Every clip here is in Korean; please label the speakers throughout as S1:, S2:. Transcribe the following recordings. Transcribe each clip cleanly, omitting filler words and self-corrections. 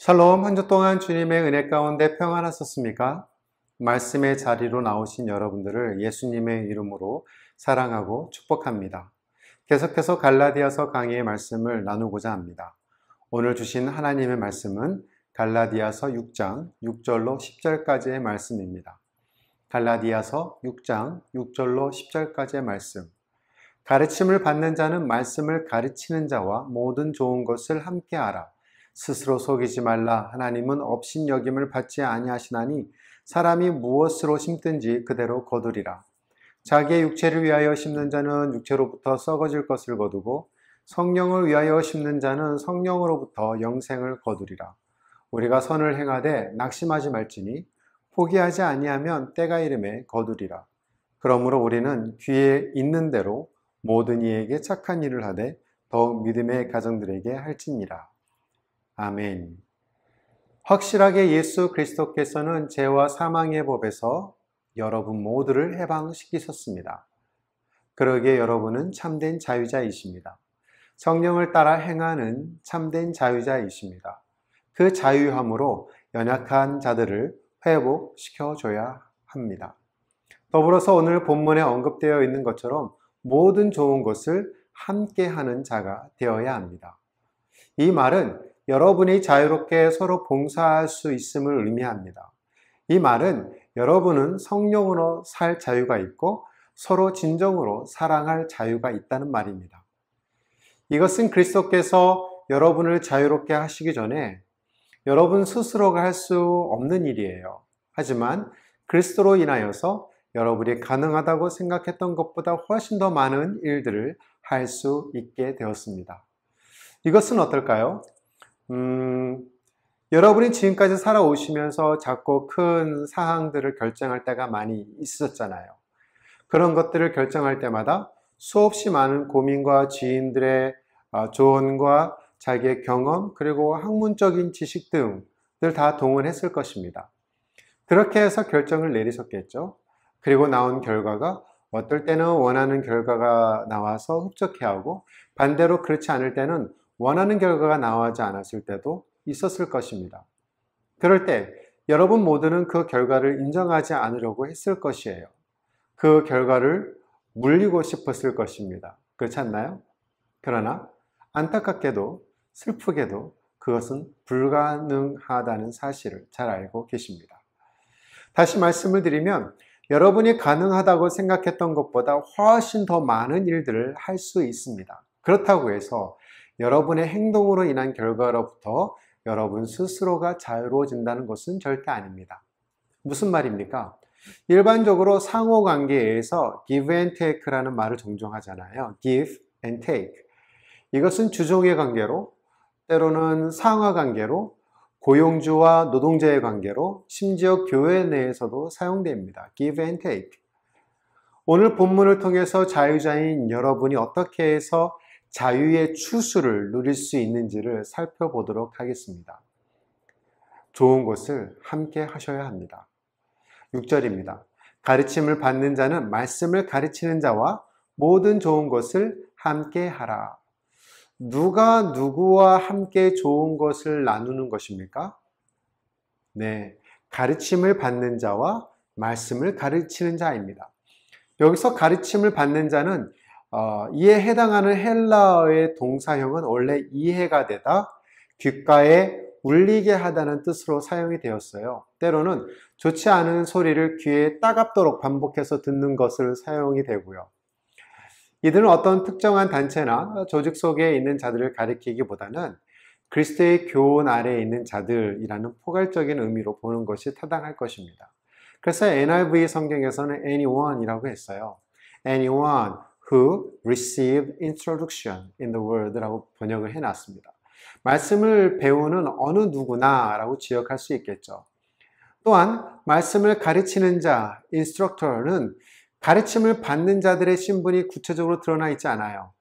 S1: 샬롬, 한 주 동안 주님의 은혜 가운데 평안하셨습니까? 말씀의 자리로 나오신 여러분들을 예수님의 이름으로 사랑하고 축복합니다. 계속해서 갈라디아서 강의의 말씀을 나누고자 합니다. 오늘 주신 하나님의 말씀은 갈라디아서 6장 6절로 10절까지의 말씀입니다. 갈라디아서 6장 6절로 10절까지의 말씀. 가르침을 받는 자는 말씀을 가르치는 자와 모든 좋은 것을 함께 하라. 스스로 속이지 말라. 하나님은 업신여김을 받지 아니하시나니 사람이 무엇으로 심든지 그대로 거두리라. 자기의 육체를 위하여 심는 자는 육체로부터 썩어질 것을 거두고 성령을 위하여 심는 자는 성령으로부터 영생을 거두리라. 우리가 선을 행하되 낙심하지 말지니 포기하지 아니하면 때가 이름에 거두리라. 그러므로 우리는 귀에 있는 대로 모든 이에게 착한 일을 하되 더욱 믿음의 가정들에게 할지니라. 아멘. 확실하게 예수 그리스도께서는 죄와 사망의 법에서 여러분 모두를 해방시키셨습니다. 그러기에 여러분은 참된 자유자이십니다. 성령을 따라 행하는 참된 자유자이십니다. 그 자유함으로 연약한 자들을 회복시켜줘야 합니다. 더불어서 오늘 본문에 언급되어 있는 것처럼 모든 좋은 것을 함께하는 자가 되어야 합니다. 이 말은 여러분이 자유롭게 서로 봉사할 수 있음을 의미합니다. 이 말은 여러분은 성령으로 살 자유가 있고 서로 진정으로 사랑할 자유가 있다는 말입니다. 이것은 그리스도께서 여러분을 자유롭게 하시기 전에 여러분 스스로가 할 수 없는 일이에요. 하지만 그리스도로 인하여서 여러분이 가능하다고 생각했던 것보다 훨씬 더 많은 일들을 할 수 있게 되었습니다. 이것은 어떨까요? 여러분이 지금까지 살아오시면서 작고 큰 사항들을 결정할 때가 많이 있었잖아요. 그런 것들을 결정할 때마다 수없이 많은 고민과 지인들의 조언과 자기의 경험 그리고 학문적인 지식 등을 다 동원했을 것입니다. 그렇게 해서 결정을 내리셨겠죠. 그리고 나온 결과가 어떨 때는 원하는 결과가 나와서 흡족해하고 반대로 그렇지 않을 때는 원하는 결과가 나오지 않았을 때도 있었을 것입니다. 그럴 때 여러분 모두는 그 결과를 인정하지 않으려고 했을 것이에요. 그 결과를 물리고 싶었을 것입니다. 그렇지 않나요? 그러나 안타깝게도 슬프게도 그것은 불가능하다는 사실을 잘 알고 계십니다. 다시 말씀을 드리면 여러분이 가능하다고 생각했던 것보다 훨씬 더 많은 일들을 할 수 있습니다. 그렇다고 해서 여러분의 행동으로 인한 결과로부터 여러분 스스로가 자유로워진다는 것은 절대 아닙니다. 무슨 말입니까? 일반적으로 상호관계에서 give and take라는 말을 종종 하잖아요. give and take. 이것은 주종의 관계로, 때로는 상하관계로, 고용주와 노동자의 관계로, 심지어 교회 내에서도 사용됩니다. give and take. 오늘 본문을 통해서 자유자인 여러분이 어떻게 해서 자유의 추수를 누릴 수 있는지를 살펴보도록 하겠습니다. 좋은 것을 함께 하셔야 합니다. 6절입니다. 가르침을 받는 자는 말씀을 가르치는 자와 모든 좋은 것을 함께 하라. 누가 누구와 함께 좋은 것을 나누는 것입니까? 네, 가르침을 받는 자와 말씀을 가르치는 자입니다. 여기서 가르침을 받는 자는 이에 해당하는 헬라어의 동사형은 원래 이해가 되다, 귓가에 울리게 하다는 뜻으로 사용이 되었어요. 때로는 좋지 않은 소리를 귀에 따갑도록 반복해서 듣는 것을 사용이 되고요. 이들은 어떤 특정한 단체나 조직 속에 있는 자들을 가리키기보다는 그리스도의 교훈 아래에 있는 자들이라는 포괄적인 의미로 보는 것이 타당할 것입니다. 그래서 NIV 성경에서는 anyone이라고 했어요. anyone who received introduction in the word라고 번역을 해놨습니다. 말씀을 배우는 어느 누구나 라고 지역할 수 있겠죠. 또한 말씀을 가르치는 자, instructor는 가르침을 받는 자들의 신분이 구체적으로 드러나 있지 않아요.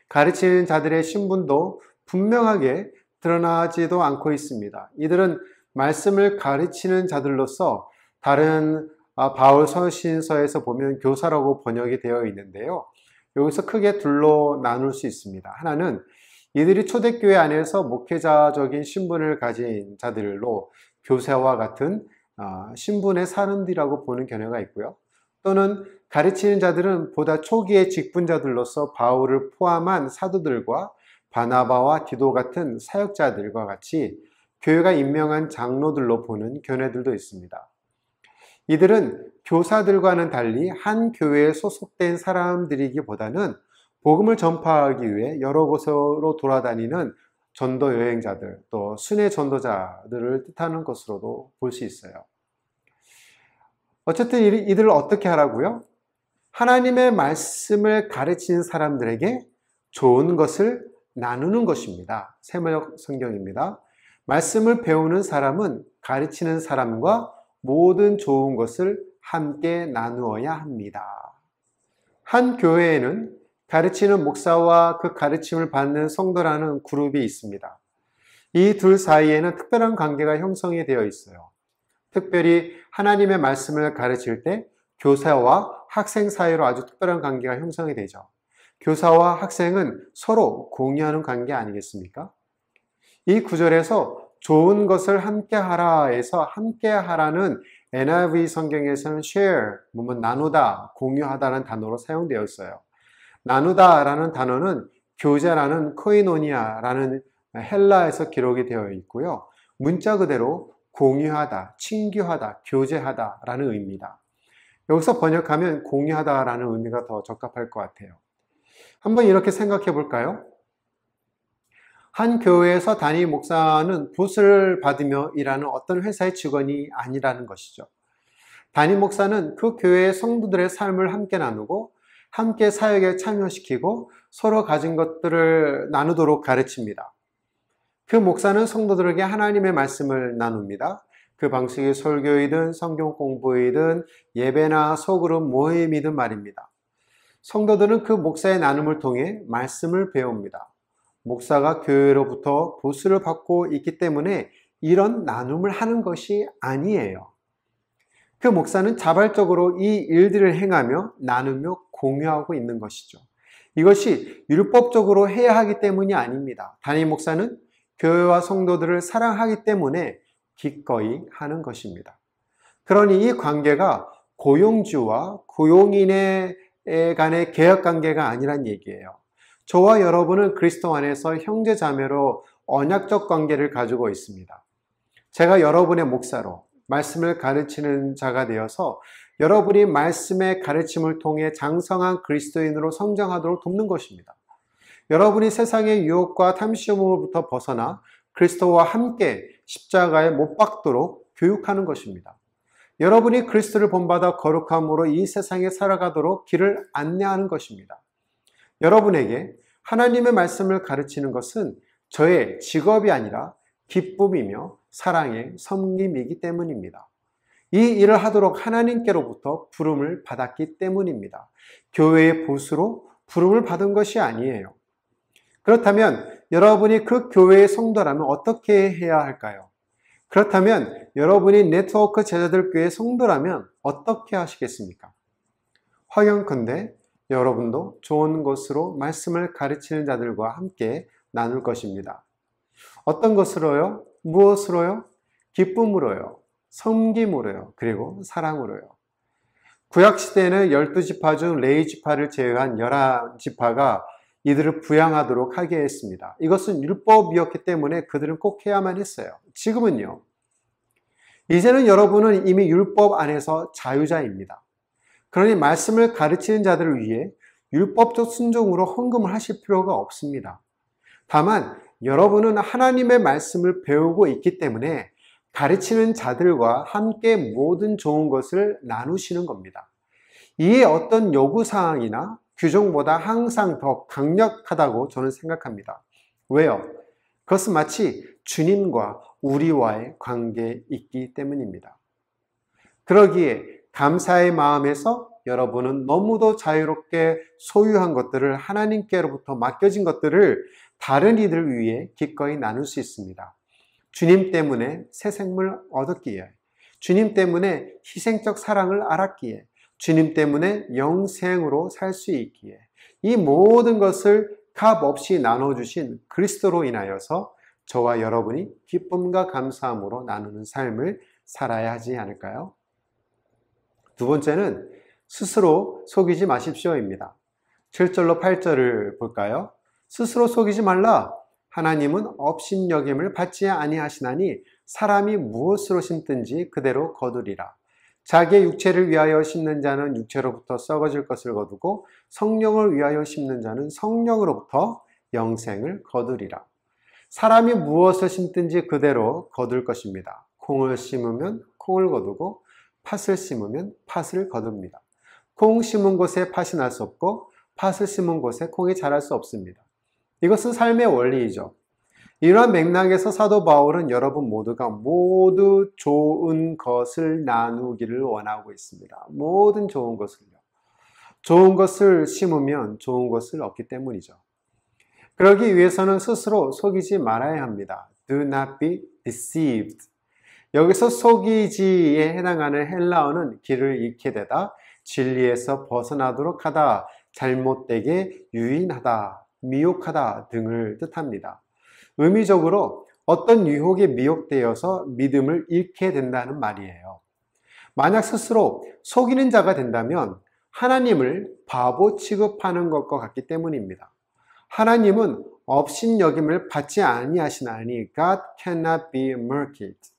S1: 가르치는 자들의 신분도 분명하게 드러나지도 않고 있습니다. 이들은 말씀을 가르치는 자들로서 다른 바울 서신서에서 보면 교사라고 번역이 되어 있는데요. 여기서 크게 둘로 나눌 수 있습니다. 하나는 이들이 초대교회 안에서 목회자적인 신분을 가진 자들로 교사와 같은 신분의 사람들이라고 보는 견해가 있고요. 또는 가르치는 자들은 보다 초기의 직분자들로서 바울을 포함한 사도들과 바나바와 디도 같은 사역자들과 같이 교회가 임명한 장로들로 보는 견해들도 있습니다. 이들은 교사들과는 달리 한 교회에 소속된 사람들이기보다는 복음을 전파하기 위해 여러 곳으로 돌아다니는 전도 여행자들, 또 순회 전도자들을 뜻하는 것으로도 볼 수 있어요. 어쨌든 이들을 어떻게 하라고요? 하나님의 말씀을 가르치는 사람들에게 좋은 것을 나누는 것입니다. 세번역 성경입니다. 말씀을 배우는 사람은 가르치는 사람과 모든 좋은 것을 함께 나누어야 합니다. 한 교회에는 가르치는 목사와 그 가르침을 받는 성도라는 그룹이 있습니다. 이 둘 사이에는 특별한 관계가 형성이 되어 있어요. 특별히 하나님의 말씀을 가르칠 때 교사와 학생 사이로 아주 특별한 관계가 형성이 되죠. 교사와 학생은 서로 공유하는 관계 아니겠습니까? 이 구절에서 좋은 것을 함께 하라에서 함께 하라는 NIV 성경에서는 share, 나누다, 공유하다라는 단어로 사용되어 있어요. 나누다라는 단어는 교제라는 코이노니아라는 헬라에서 기록이 되어 있고요. 문자 그대로 공유하다, 친교하다, 교제하다라는 의미입니다. 여기서 번역하면 공유하다라는 의미가 더 적합할 것 같아요. 한번 이렇게 생각해 볼까요? 한 교회에서 담임 목사는 보수를 받으며 일하는 어떤 회사의 직원이 아니라는 것이죠. 담임 목사는 그 교회의 성도들의 삶을 함께 나누고 함께 사역에 참여시키고 서로 가진 것들을 나누도록 가르칩니다. 그 목사는 성도들에게 하나님의 말씀을 나눕니다. 그 방식이 설교이든 성경 공부이든 예배나 소그룹 모임이든 말입니다. 성도들은 그 목사의 나눔을 통해 말씀을 배웁니다. 목사가 교회로부터 보수를 받고 있기 때문에 이런 나눔을 하는 것이 아니에요. 그 목사는 자발적으로 이 일들을 행하며 나누며 공유하고 있는 것이죠. 이것이 율법적으로 해야 하기 때문이 아닙니다. 담임 목사는 교회와 성도들을 사랑하기 때문에 기꺼이 하는 것입니다. 그러니 이 관계가 고용주와 고용인의 간의 계약 관계가 아니란 얘기예요. 저와 여러분은 그리스도 안에서 형제 자매로 언약적 관계를 가지고 있습니다. 제가 여러분의 목사로 말씀을 가르치는 자가 되어서 여러분이 말씀의 가르침을 통해 장성한 그리스도인으로 성장하도록 돕는 것입니다. 여러분이 세상의 유혹과 탐심으로부터 벗어나 그리스도와 함께 십자가에 못 박도록 교육하는 것입니다. 여러분이 그리스도를 본받아 거룩함으로 이 세상에 살아가도록 길을 안내하는 것입니다. 여러분에게 하나님의 말씀을 가르치는 것은 저의 직업이 아니라 기쁨이며 사랑의 섬김이기 때문입니다. 이 일을 하도록 하나님께로부터 부름을 받았기 때문입니다. 교회의 보수로 부름을 받은 것이 아니에요. 그렇다면 여러분이 그 교회의 성도라면 어떻게 해야 할까요? 그렇다면 여러분이 네트워크 제자들 교회 성도라면 어떻게 하시겠습니까? 확연컨대 여러분도 좋은 것으로 말씀을 가르치는 자들과 함께 나눌 것입니다. 어떤 것으로요? 무엇으로요? 기쁨으로요. 섬김으로요. 그리고 사랑으로요. 구약시대에는 12지파 중 레위지파를 제외한 11지파가 이들을 부양하도록 하게 했습니다. 이것은 율법이었기 때문에 그들은 꼭 해야만 했어요. 지금은요. 이제는 여러분은 이미 율법 안에서 자유자입니다. 그러니 말씀을 가르치는 자들을 위해 율법적 순종으로 헌금을 하실 필요가 없습니다. 다만 여러분은 하나님의 말씀을 배우고 있기 때문에 가르치는 자들과 함께 모든 좋은 것을 나누시는 겁니다. 이에 어떤 요구사항이나 규정보다 항상 더 강력하다고 저는 생각합니다. 왜요? 그것은 마치 주님과 우리와의 관계에 있기 때문입니다. 그러기에 감사의 마음에서 여러분은 너무도 자유롭게 소유한 것들을 하나님께로부터 맡겨진 것들을 다른 이들을 위해 기꺼이 나눌 수 있습니다. 주님 때문에 새 생명을 얻었기에, 주님 때문에 희생적 사랑을 알았기에, 주님 때문에 영생으로 살 수 있기에 이 모든 것을 값 없이 나눠주신 그리스도로 인하여서 저와 여러분이 기쁨과 감사함으로 나누는 삶을 살아야 하지 않을까요? 두 번째는 스스로 속이지 마십시오입니다. 7절로 8절을 볼까요? 스스로 속이지 말라. 하나님은 업신여김을 받지 아니하시나니 사람이 무엇으로 심든지 그대로 거두리라. 자기의 육체를 위하여 심는 자는 육체로부터 썩어질 것을 거두고 성령을 위하여 심는 자는 성령으로부터 영생을 거두리라. 사람이 무엇을 심든지 그대로 거둘 것입니다. 콩을 심으면 콩을 거두고 팥을 심으면 팥을 거둡니다. 콩 심은 곳에 팥이 날 수 없고 팥을 심은 곳에 콩이 자랄 수 없습니다. 이것은 삶의 원리이죠. 이러한 맥락에서 사도 바울은 여러분 모두가 모두 좋은 것을 나누기를 원하고 있습니다. 모든 좋은 것을요. 좋은 것을 심으면 좋은 것을 얻기 때문이죠. 그러기 위해서는 스스로 속이지 말아야 합니다. Do not be deceived. 여기서 속이지에 해당하는 헬라어는 길을 잃게 되다, 진리에서 벗어나도록 하다, 잘못되게 유인하다, 미혹하다 등을 뜻합니다. 의미적으로 어떤 유혹에 미혹되어서 믿음을 잃게 된다는 말이에요. 만약 스스로 속이는 자가 된다면 하나님을 바보 취급하는 것과 같기 때문입니다. 하나님은 업신여김을 받지 아니하시나니 God cannot be mocked.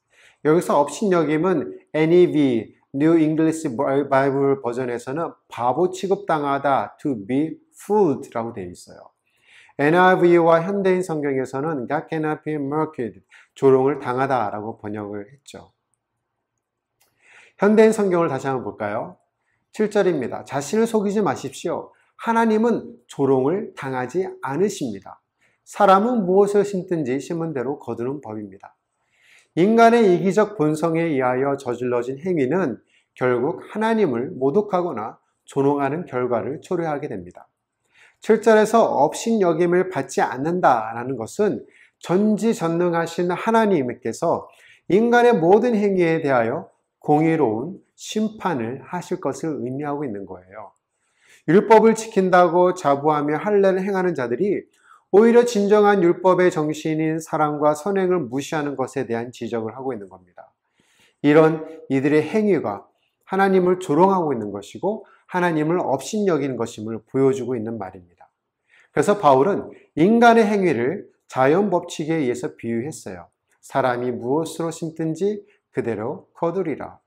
S1: 여기서 업신여김은 NEV, New English Bible 버전에서는 바보 취급당하다, to be fooled라고 되어 있어요. NIV와 현대인 성경에서는 God cannot be mocked, 조롱을 당하다라고 번역을 했죠. 현대인 성경을 다시 한번 볼까요? 7절입니다. 자신을 속이지 마십시오. 하나님은 조롱을 당하지 않으십니다. 사람은 무엇을 심든지 심은 대로 거두는 법입니다. 인간의 이기적 본성에 의하여 저질러진 행위는 결국 하나님을 모독하거나 조롱하는 결과를 초래하게 됩니다. 7절에서 업신여김을 받지 않는다라는 것은 전지전능하신 하나님께서 인간의 모든 행위에 대하여 공의로운 심판을 하실 것을 의미하고 있는 거예요. 율법을 지킨다고 자부하며 할례를 행하는 자들이 오히려 진정한 율법의 정신인 사랑과 선행을 무시하는 것에 대한 지적을 하고 있는 겁니다. 이런 이들의 행위가 하나님을 조롱하고 있는 것이고 하나님을 업신여기는 것임을 보여주고 있는 말입니다. 그래서 바울은 인간의 행위를 자연 법칙에 의해서 비유했어요. 사람이 무엇으로 심든지 그대로 거두리라.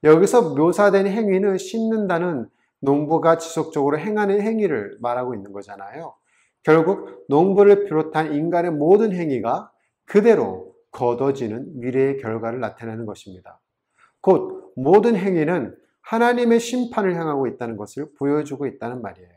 S1: 여기서 묘사된 행위는 심는다는 농부가 지속적으로 행하는 행위를 말하고 있는 거잖아요. 결국 농부를 비롯한 인간의 모든 행위가 그대로 거둬지는 미래의 결과를 나타내는 것입니다. 곧 모든 행위는 하나님의 심판을 향하고 있다는 것을 보여주고 있다는 말이에요.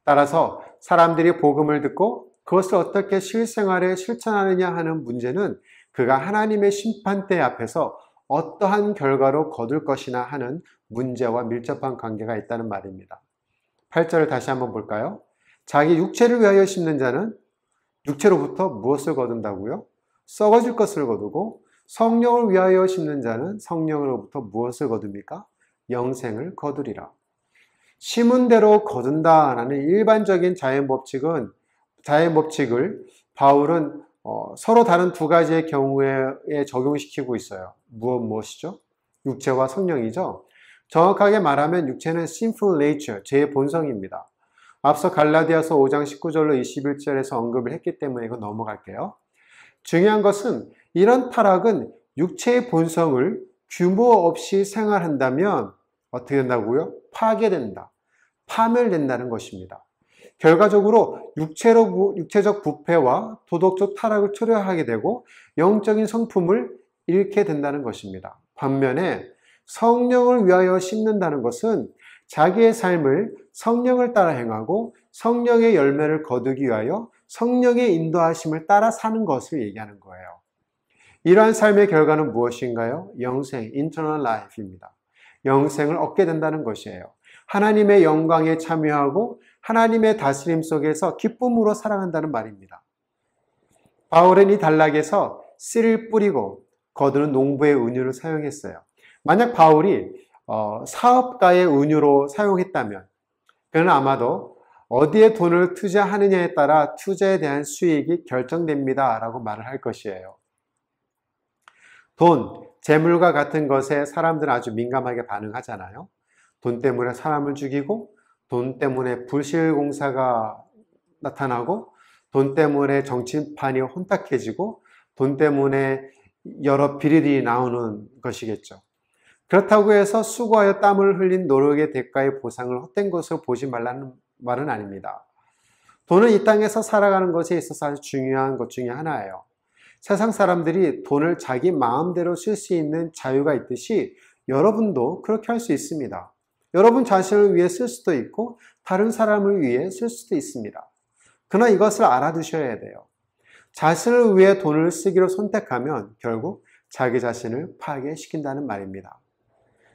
S1: 따라서 사람들이 복음을 듣고 그것을 어떻게 실생활에 실천하느냐 하는 문제는 그가 하나님의 심판대 앞에서 어떠한 결과로 거둘 것이나 하는 문제와 밀접한 관계가 있다는 말입니다. 8절을 다시 한번 볼까요? 자기 육체를 위하여 심는 자는 육체로부터 무엇을 거둔다고요? 썩어질 것을 거두고 성령을 위하여 심는 자는 성령으로부터 무엇을 거둡니까? 영생을 거두리라. 심은 대로 거둔다라는 일반적인 자연 법칙을 바울은 서로 다른 두 가지의 경우에 적용시키고 있어요. 무엇이죠? 육체와 성령이죠. 정확하게 말하면 육체는 sinful nature, 죄의 본성입니다. 앞서 갈라디아서 5장 19절로 21절에서 언급을 했기 때문에 이거 넘어갈게요. 중요한 것은 이런 타락은 육체의 본성을 규모 없이 생활한다면 어떻게 된다고요? 파괴된다. 파멸된다는 것입니다. 결과적으로 육체적 부패와 도덕적 타락을 초래하게 되고 영적인 성품을 잃게 된다는 것입니다. 반면에 성령을 위하여 심는다는 것은 자기의 삶을 성령을 따라 행하고 성령의 열매를 거두기 위하여 성령의 인도하심을 따라 사는 것을 얘기하는 거예요. 이러한 삶의 결과는 무엇인가요? 영생, eternal life입니다. 영생을 얻게 된다는 것이에요. 하나님의 영광에 참여하고 하나님의 다스림 속에서 기쁨으로 살아간다는 말입니다. 바울은 이 단락에서 씨를 뿌리고 거두는 농부의 은유를 사용했어요. 만약 바울이 사업가의 은유로 사용했다면 그는 아마도 어디에 돈을 투자하느냐에 따라 투자에 대한 수익이 결정됩니다 라고 말을 할 것이에요. 돈, 재물과 같은 것에 사람들은 아주 민감하게 반응하잖아요. 돈 때문에 사람을 죽이고, 돈 때문에 불실공사가 나타나고, 돈 때문에 정치판이 혼탁해지고, 돈 때문에 여러 비리들이 나오는 것이겠죠. 그렇다고 해서 수고하여 땀을 흘린 노력의 대가의 보상을 헛된 것으로 보지 말라는 말은 아닙니다. 돈은 이 땅에서 살아가는 것에 있어서 아주 중요한 것 중에 하나예요. 세상 사람들이 돈을 자기 마음대로 쓸 수 있는 자유가 있듯이 여러분도 그렇게 할 수 있습니다. 여러분 자신을 위해 쓸 수도 있고 다른 사람을 위해 쓸 수도 있습니다. 그러나 이것을 알아두셔야 돼요. 자신을 위해 돈을 쓰기로 선택하면 결국 자기 자신을 파괴시킨다는 말입니다.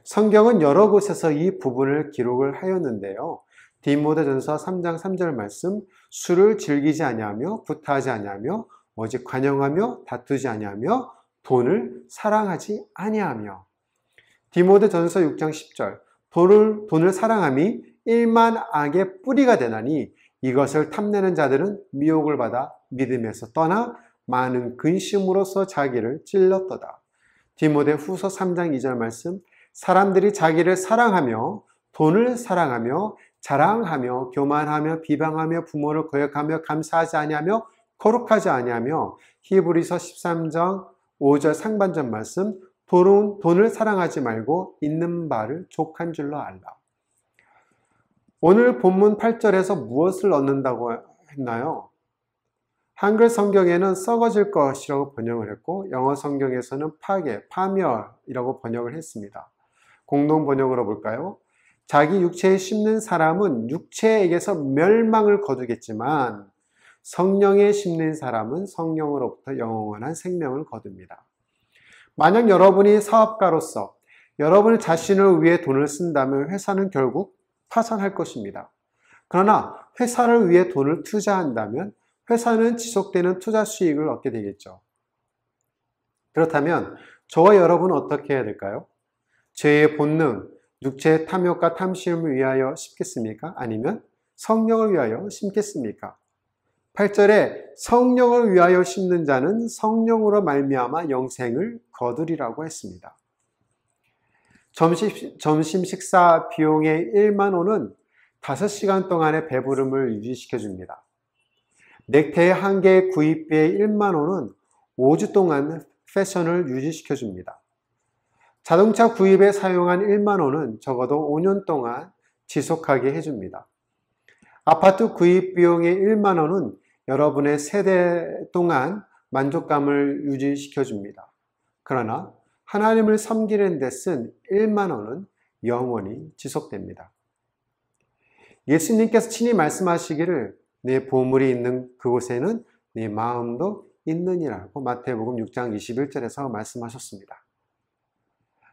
S1: 성경은 여러 곳에서 이 부분을 기록을 하였는데요. 디모데전서 3장 3절 말씀, 술을 즐기지 아니하며 구타하지 아니하며 오직 관용하며 다투지 아니하며 돈을 사랑하지 아니하며. 디모데전서 6장 10절, 돈을 사랑함이 일만 악의 뿌리가 되나니 이것을 탐내는 자들은 미혹을 받아 믿음에서 떠나 많은 근심으로써 자기를 찔렀도다. 디모데 후서 3장 2절 말씀, 사람들이 자기를 사랑하며 돈을 사랑하며 자랑하며 교만하며 비방하며 부모를 거역하며 감사하지 아니하며 거룩하지 아니하며. 히브리서 13장 5절 상반절 말씀, 돈을 사랑하지 말고 있는 바를 족한 줄로 알라. 오늘 본문 8절에서 무엇을 얻는다고 했나요? 한글 성경에는 썩어질 것이라고 번역을 했고 영어 성경에서는 파멸이라고 번역을 했습니다. 공동 번역으로 볼까요? 자기 육체에 심는 사람은 육체에게서 멸망을 거두겠지만 성령에 심는 사람은 성령으로부터 영원한 생명을 거둡니다. 만약 여러분이 사업가로서 여러분의 자신을 위해 돈을 쓴다면 회사는 결국 파산할 것입니다. 그러나 회사를 위해 돈을 투자한다면 회사는 지속되는 투자 수익을 얻게 되겠죠. 그렇다면 저와 여러분은 어떻게 해야 될까요? 죄의 본능, 육체의 탐욕과 탐심을 위하여 심겠습니까? 아니면 성령을 위하여 심겠습니까? 8절에 성령을 위하여 심는 자는 성령으로 말미암아 영생을 거두리라고 했습니다. 점심 식사 비용의 1만 원은 5시간 동안의 배부름을 유지시켜 줍니다. 넥타이 한 개의 구입비의 1만 원은 5주 동안 패션을 유지시켜 줍니다. 자동차 구입에 사용한 1만 원은 적어도 5년 동안 지속하게 해줍니다. 아파트 구입 비용의 1만 원은 여러분의 세대 동안 만족감을 유지시켜 줍니다. 그러나 하나님을 섬기는 데 쓴 1만 원은 영원히 지속됩니다. 예수님께서 친히 말씀하시기를 내 보물이 있는 그곳에는 네 마음도 있느니라고 마태복음 6장 21절에서 말씀하셨습니다.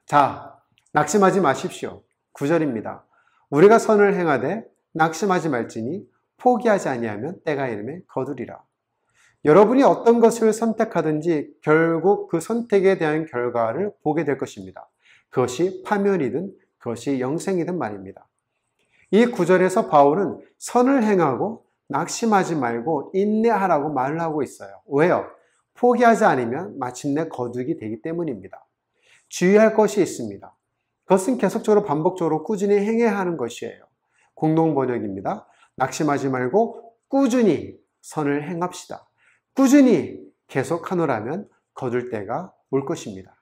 S1: 자, 낙심하지 마십시오. 9절입니다. 우리가 선을 행하되 낙심하지 말지니 포기하지 아니하면 때가 이르매 거두리라. 여러분이 어떤 것을 선택하든지 결국 그 선택에 대한 결과를 보게 될 것입니다. 그것이 파멸이든 그것이 영생이든 말입니다. 이 구절에서 바울은 선을 행하고 낙심하지 말고 인내하라고 말을 하고 있어요. 왜요? 포기하지 않으면 마침내 거두기 되기 때문입니다. 주의할 것이 있습니다. 그것은 계속적으로 반복적으로 꾸준히 행해야 하는 것이에요. 공동 번역입니다. 낙심하지 말고 꾸준히 선을 행합시다. 꾸준히 계속하노라면 거둘 때가 올 것입니다.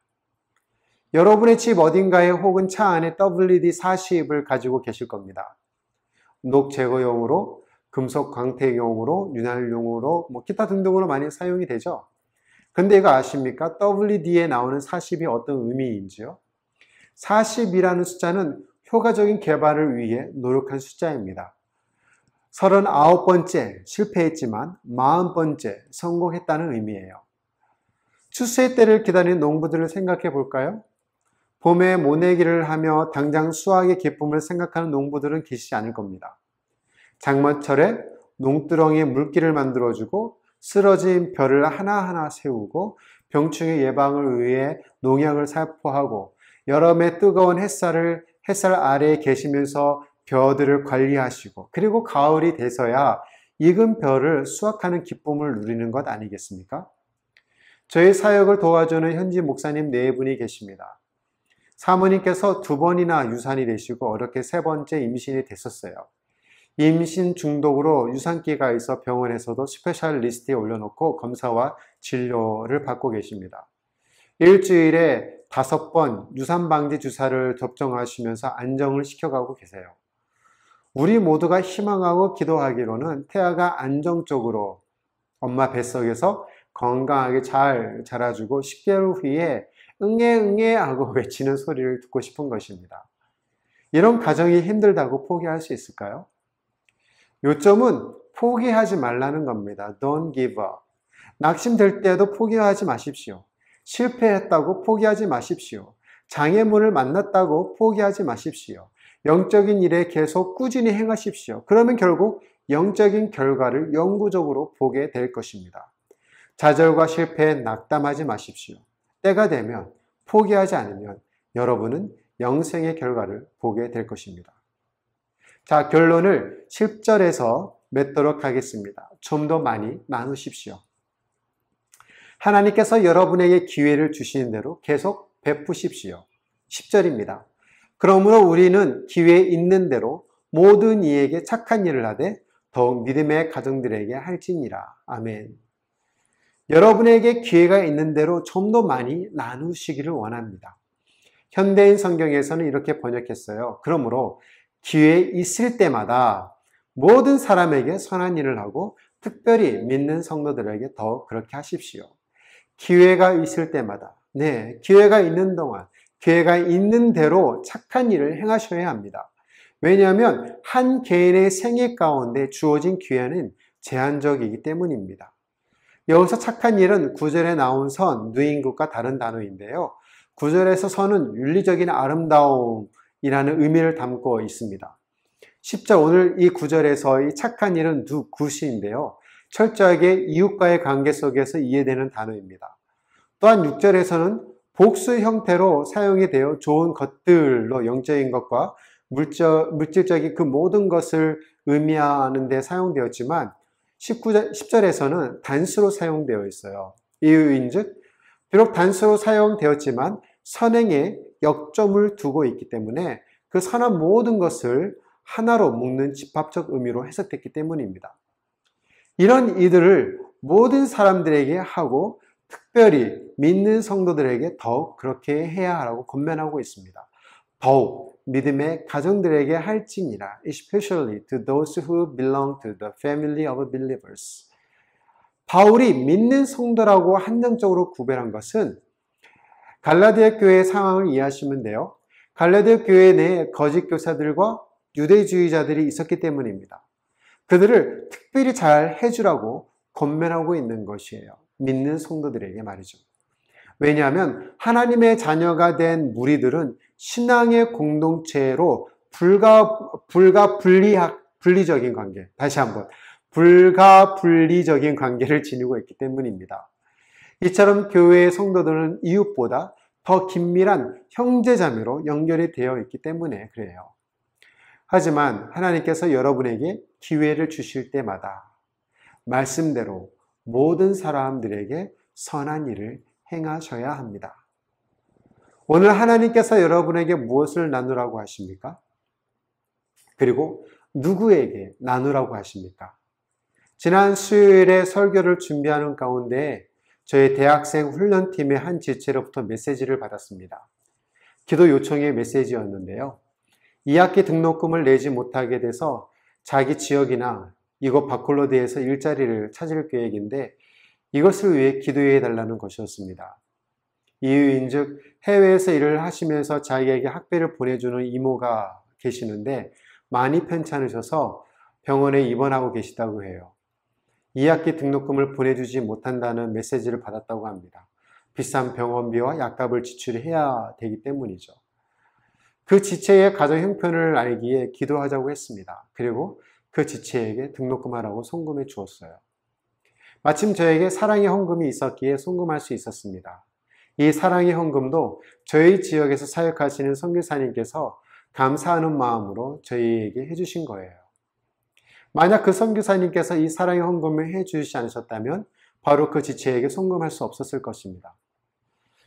S1: 여러분의 집 어딘가에 혹은 차 안에 WD-40을 가지고 계실 겁니다. 녹 제거용으로, 금속 광택용으로, 윤활용으로, 기타 등등으로 많이 사용이 되죠. 근데 이거 아십니까? WD에 나오는 40이 어떤 의미인지요? 40이라는 숫자는 효과적인 개발을 위해 노력한 숫자입니다. 39번째 실패했지만 40번째 성공했다는 의미예요. 추수의 때를 기다리는 농부들을 생각해 볼까요? 봄에 모내기를 하며 당장 수확의 기쁨을 생각하는 농부들은 계시지 않을 겁니다. 장마철에 농두렁에 물길을 만들어주고 쓰러진 벼를 하나하나 세우고 병충해 예방을 위해 농약을 살포하고 여름에 뜨거운 햇살 아래에 계시면서 벼들을 관리하시고 그리고 가을이 돼서야 익은 벼를 수확하는 기쁨을 누리는 것 아니겠습니까? 저희 사역을 도와주는 현지 목사님 4분이 계십니다. 사모님께서 2번이나 유산이 되시고 어렵게 3번째 임신이 됐었어요. 임신 중독으로 유산기가 있어 병원에서도 스페셜 리스트에 올려놓고 검사와 진료를 받고 계십니다. 일주일에 5번 유산방지 주사를 접종하시면서 안정을 시켜가고 계세요. 우리 모두가 희망하고 기도하기로는 태아가 안정적으로 엄마 뱃속에서 건강하게 잘 자라주고 10개월 후에 응애 응애 하고 외치는 소리를 듣고 싶은 것입니다. 이런 가정이 힘들다고 포기할 수 있을까요? 요점은 포기하지 말라는 겁니다. Don't give up. 낙심될 때도 포기하지 마십시오. 실패했다고 포기하지 마십시오. 장애물을 만났다고 포기하지 마십시오. 영적인 일에 계속 꾸준히 행하십시오. 그러면 결국 영적인 결과를 영구적으로 보게 될 것입니다. 좌절과 실패에 낙담하지 마십시오. 때가 되면 포기하지 않으면 여러분은 영생의 결과를 보게 될 것입니다. 자, 결론을 10절에서 맺도록 하겠습니다. 좀 더 많이 나누십시오. 하나님께서 여러분에게 기회를 주시는 대로 계속 베푸십시오. 10절입니다. 그러므로 우리는 기회 있는 대로 모든 이에게 착한 일을 하되 더욱 믿음의 가정들에게 할지니라. 아멘. 여러분에게 기회가 있는 대로 좀 더 많이 나누시기를 원합니다. 현대인 성경에서는 이렇게 번역했어요. 그러므로 기회 있을 때마다 모든 사람에게 선한 일을 하고 특별히 믿는 성도들에게 더 그렇게 하십시오. 기회가 있을 때마다, 기회가 있는 동안, 기회가 있는 대로 착한 일을 행하셔야 합니다. 왜냐하면 한 개인의 생애 가운데 주어진 기회는 제한적이기 때문입니다. 여기서 착한 일은 9절에 나온 선, 누인굿과 다른 단어인데요. 9절에서 선은 윤리적인 아름다움이라는 의미를 담고 있습니다. 10절 오늘 이 9절에서 이 착한 일은 굿인데요. 철저하게 이웃과의 관계 속에서 이해되는 단어입니다. 또한 6절에서는 복수 형태로 사용이 되어 좋은 것들로 영적인 것과 물질적인 그 모든 것을 의미하는 데 사용되었지만 10절에서는 단수로 사용되어 있어요. 이유인즉 비록 단수로 사용되었지만 선행에 역점을 두고 있기 때문에 그 선한 모든 것을 하나로 묶는 집합적 의미로 해석됐기 때문입니다. 이런 이들을 모든 사람들에게 하고 특별히 믿는 성도들에게 더욱 그렇게 해야 하라고 권면하고 있습니다. 더욱 믿음의 가정들에게 할지니라. Especially to those who belong to the family of believers. 바울이 믿는 성도라고 한정적으로 구별한 것은 갈라디아 교회의 상황을 이해하시면 돼요. 갈라디아 교회 내에 거짓 교사들과 유대주의자들이 있었기 때문입니다. 그들을 특별히 잘 해주라고 권면하고 있는 것이에요. 믿는 성도들에게 말이죠. 왜냐하면 하나님의 자녀가 된 무리들은 신앙의 공동체로 분리적인 관계, 다시 한번 불가분리적인 관계를 지니고 있기 때문입니다. 이처럼 교회의 성도들은 이웃보다 더 긴밀한 형제자매로 연결이 되어 있기 때문에 그래요. 하지만 하나님께서 여러분에게 기회를 주실 때마다 말씀대로 모든 사람들에게 선한 일을 행하셔야 합니다. 오늘 하나님께서 여러분에게 무엇을 나누라고 하십니까? 그리고 누구에게 나누라고 하십니까? 지난 수요일에 설교를 준비하는 가운데 저희 대학생 훈련팀의 한 지체로부터 메시지를 받았습니다. 기도 요청의 메시지였는데요. 2학기 등록금을 내지 못하게 돼서 자기 지역이나 이곳 바콜로드에서 일자리를 찾을 계획인데 이것을 위해 기도해 달라는 것이었습니다. 이유인즉 해외에서 일을 하시면서 자기에게 학비를 보내주는 이모가 계시는데 많이 편찮으셔서 병원에 입원하고 계시다고 해요. 2학기 등록금을 보내주지 못한다는 메시지를 받았다고 합니다. 비싼 병원비와 약값을 지출해야 되기 때문이죠. 그 지체의 가정 형편을 알기에 기도하자고 했습니다. 그리고 그 지체에게 등록금하라고 송금해 주었어요. 마침 저에게 사랑의 헌금이 있었기에 송금할 수 있었습니다. 이 사랑의 헌금도 저희 지역에서 사역하시는 선교사님께서 감사하는 마음으로 저희에게 해주신 거예요. 만약 그 선교사님께서 이 사랑의 헌금을 해주시지 않으셨다면 바로 그 지체에게 송금할 수 없었을 것입니다.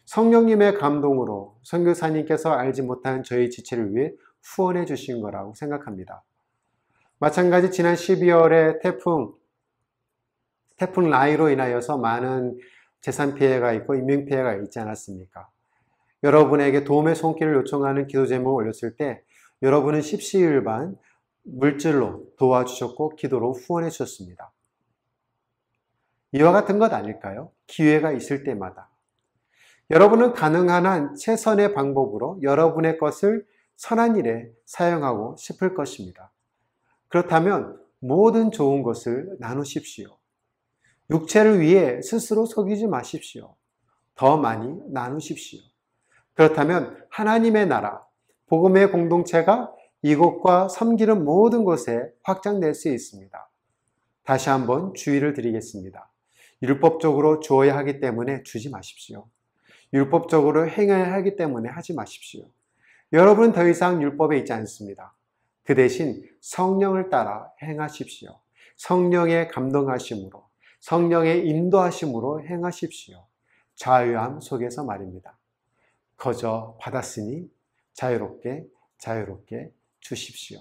S1: 성령님의 감동으로 선교사님께서 알지 못한 저희 지체를 위해 후원해 주신 거라고 생각합니다. 마찬가지 지난 12월에 태풍 라이로 인하여서 많은 재산 피해가 있고 인명 피해가 있지 않았습니까? 여러분에게 도움의 손길을 요청하는 기도 제목을 올렸을 때 여러분은 십시일반 물질로 도와주셨고 기도로 후원해 주셨습니다. 이와 같은 것 아닐까요? 기회가 있을 때마다 여러분은 가능한 한 최선의 방법으로 여러분의 것을 선한 일에 사용하고 싶을 것입니다. 그렇다면 모든 좋은 것을 나누십시오. 육체를 위해 스스로 속이지 마십시오. 더 많이 나누십시오. 그렇다면 하나님의 나라, 복음의 공동체가 이곳과 섬기는 모든 곳에 확장될 수 있습니다. 다시 한번 주의를 드리겠습니다. 율법적으로 주어야 하기 때문에 주지 마십시오. 율법적으로 행해야 하기 때문에 하지 마십시오. 여러분은 더 이상 율법에 있지 않습니다. 그 대신 성령을 따라 행하십시오. 성령의 감동하심으로, 성령의 인도하심으로 행하십시오. 자유함 속에서 말입니다. 거저 받았으니 자유롭게 주십시오.